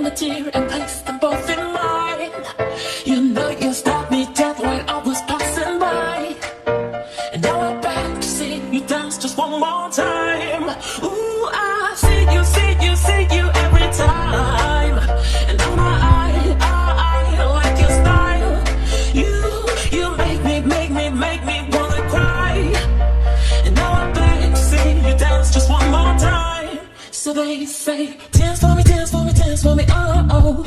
my dear, and place them both in mine. You know you stopped me dead while I was passing by, and now I'm back to see you dance just one more time. Ooh, I see you, see you, see you every time, and oh my, I like your style. You make me wanna cry, and now I'm back to see you dance just one more time. So they say, dance for me, dance for me, dance for me, oh, oh.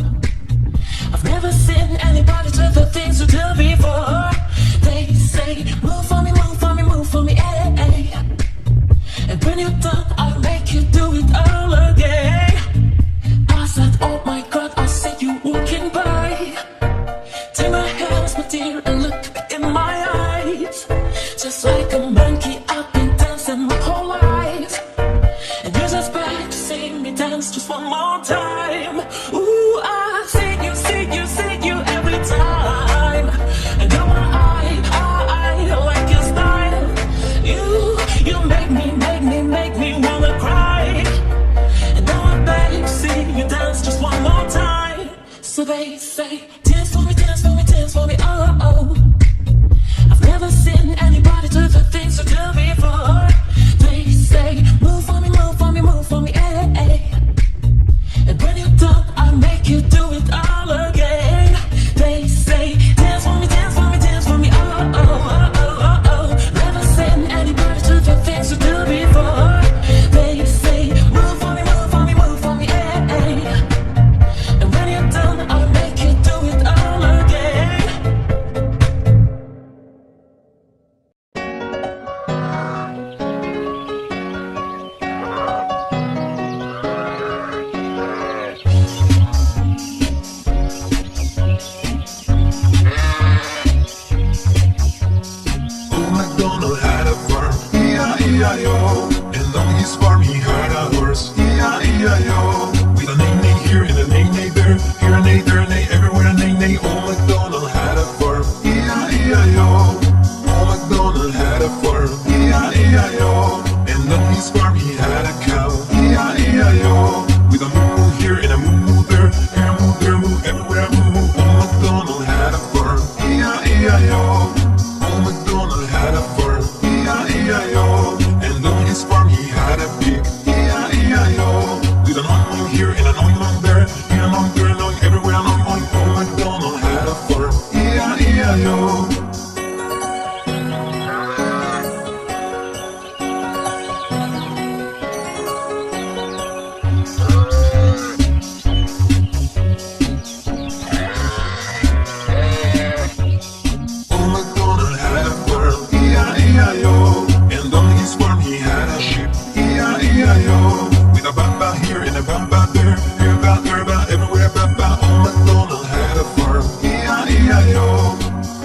I've never seen anybody do the things you do before. They say, move for me, move for me, move for me, eh, eh. And when you're done, I'll make you do it all again. I said, oh my God, I see you walking by. Take my hands, my dear, and look me in my eyes. Just like a monkey, I've been dancing my whole life, and you're just back to see me dance just one more time. Ooh, I see you, see you, see you every time, and oh my, I like your style. You make me wanna cry, and now I'm back to see you dance just one more time. So they say, dance for me, dance for me, dance for me, oh, oh. I've never seen anybody do the things you do before. They say, move for me, move for me, move for me, eh, eh. And when you're done, I'll make you do it all again. They say, dance for me, dance for me, dance for me, oh, oh, oh, oh, oh, oh. Never seen anybody do the things you do before. They say, move for me, move for me, move for me, eh, eh. And when you're done, I'll make you do it all again. Old MacDonald had a farm, E-I-E-I-O. And on his farm he had a horse, E-I-E-I-O. With a neigh-neigh here and a neigh-neigh there, here a neigh, there a neigh, everywhere a neigh-neigh. Old MacDonald had a farm, E-I-E-I-O. Old MacDonald had a farm, E-I-E-I-O. And on his farm he had a cow, E-I-E-I-O. With a moo here and a moo there, here a moo, there a moo, everywhere a moo. Old MacDonald had a farm, E-I-E-I-O. Old MacDonald had a farm, E-I-E-I-O. And on his farm he had a pig, E-I-E-I-O. With an oing here and an oing there, here an oing, there an oing, everywhere an oing, oing. Old MacDonald had a farm, E-I-E-I-O. Old MacDonald had a farm, E-I-E-I-O. And on his farm he had a sheep, E-I-E-I-O. With a baba here and a baba there, here a baba, there a baba, everywhere a baba. Old MacDonald had a farm, E-I-E-I-O.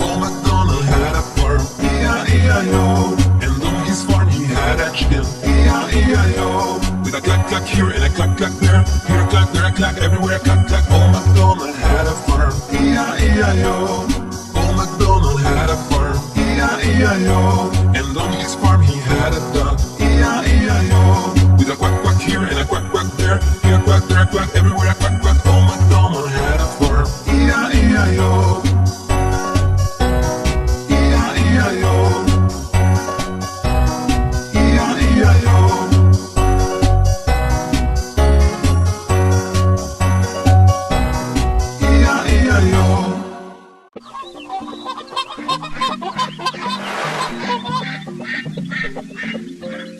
Old MacDonald had a farm, E-I-E-I-O. And on his farm he had a chicken, E-I-E-I-O. With a clack clack here and a clack clack there, here a clack, there a clack, everywhere a clack clack. Old MacDonald had a farm, E-I-E-I-O. Old MacDonald had a farm, E-I-E-I-O. And on his farm he had a dog, E-I-E-I-O. With a quack quack here and a quack quack there, here a quack, there a quack, everywhere a quack quack. Old MacDonald had a farm, E-I-E-I-O. E-I-E-I-O. E-I-E-I-O. E-I-E-I-O.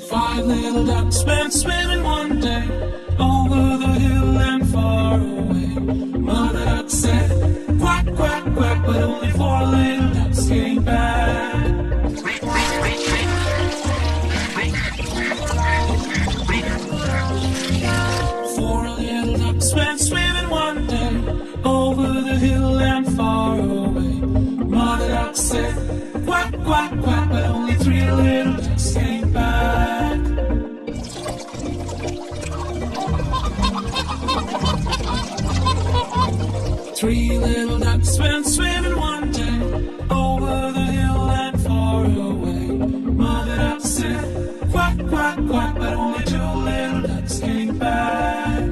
Five little ducks went swimming one day over the hill and far away. Mother duck said, quack, quack, quack, but only four little ducks came back. Four little ducks went swimming one day over the hill and far away. Mother duck said, quack, quack, quack, but only three little ducks came back. Three little ducks went swimming one day over the hill and far away. Mother duck said, quack, quack, quack, but only two little ducks came back.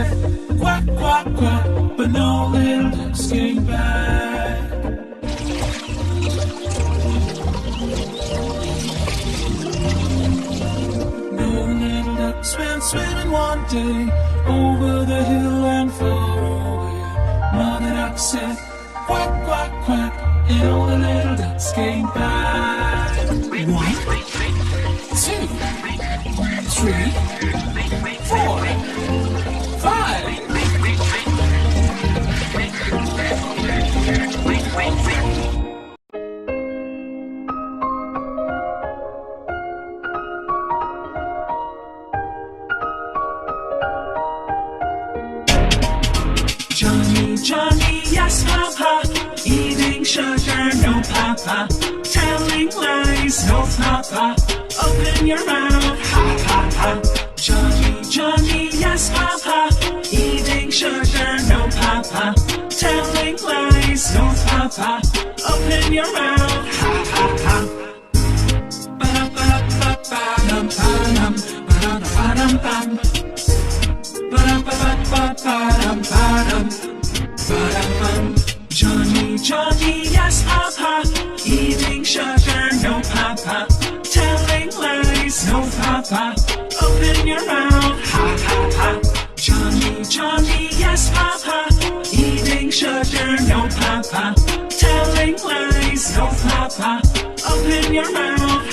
said quack, quack, quack, but no little ducks came back. No little ducks went swimming one day over the hill and far away. Mother duck said quack, quack, quack, and all the little ducks came back. 1, 2, 3, 4, 5. Johnny, Johnny, yes, Papa, eating sugar, no Papa, telling lies, no Papa, open your mouth, ha, ha, ha. Johnny, Johnny, yes, Papa, eating sugar, no Papa, telling lies, no Papa, open your mouth, ha, ha, ha. Ba-da-ba-ba-ba-dum-ba-dum, ba-da-da-ba-dum-bum. Ba-dum-ba-ba-ba-ba-dum-ba-dum, ba-dum-bum. Johnny, Johnny, yes, Papa, eating sugar, no Papa, telling lies, no Papa, open your mouth, ha, ha, ha. Johnny, Johnny, yes, Papa, eating sugar, no Papa, telling lies, no Papa, open your mouth,